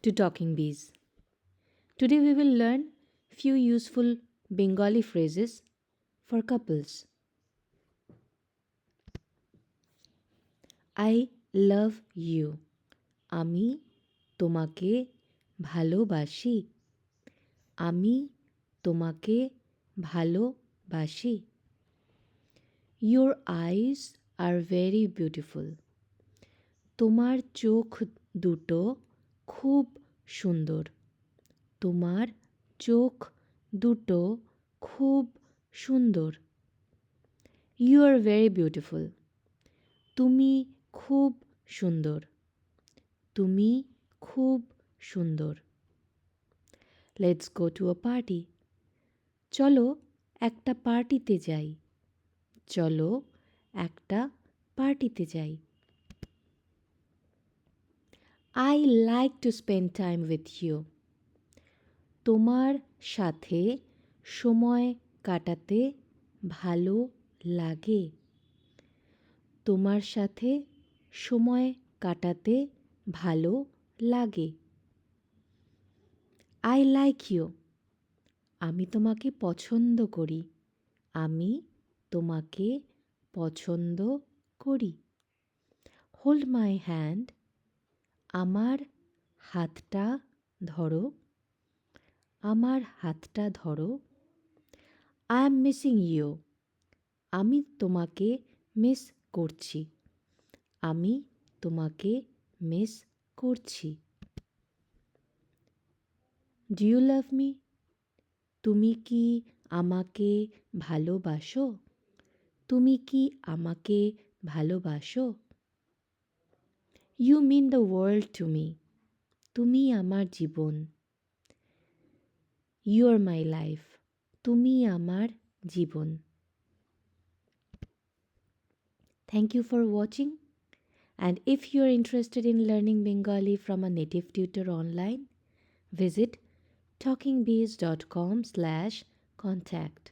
to Talking Bees. Today we will learn few useful Bengali phrases for couples. I love you. আমি তোমাকে ভালোবাসি। আমি তোমাকে ভালোবাসি। Your eyes are very beautiful. তোমার চোখ দুটো খুব সুন্দর। তোমার চোখ দুটো খুব সুন্দর। You are very beautiful. তুমি খুব সুন্দর। তুমি খুব সুন্দর। Let's go to a party. চলো একটা পার্টিতে যাই। চলো একটা পার্টিতে যাই। I like to spend time with you. তোমার সাথে সময় কাটাতে ভালো লাগে। তোমার সাথে সময় কাটাতে ভালো লাগে। I like you. আমি তোমাকে পছন্দ করি। আমি তোমাকে পছন্দ করি। Hold my hand. আমার হাতটা ধরো। আমার হাতটা ধরো। I am missing you. আমি তোমাকে মিস করছি। আমি তোমাকে মিস করছি। Do you love me? তুমি কি আমাকে ভালোবাসো? তুমি কি আমাকে ভালোবাসো? You mean the world to me. তুমি আমার জীবন। You are my life. তুমি আমার জীবন। Thank you for watching. And if you are interested in learning Bengali from a native tutor online, visit talkingbees.com/contact.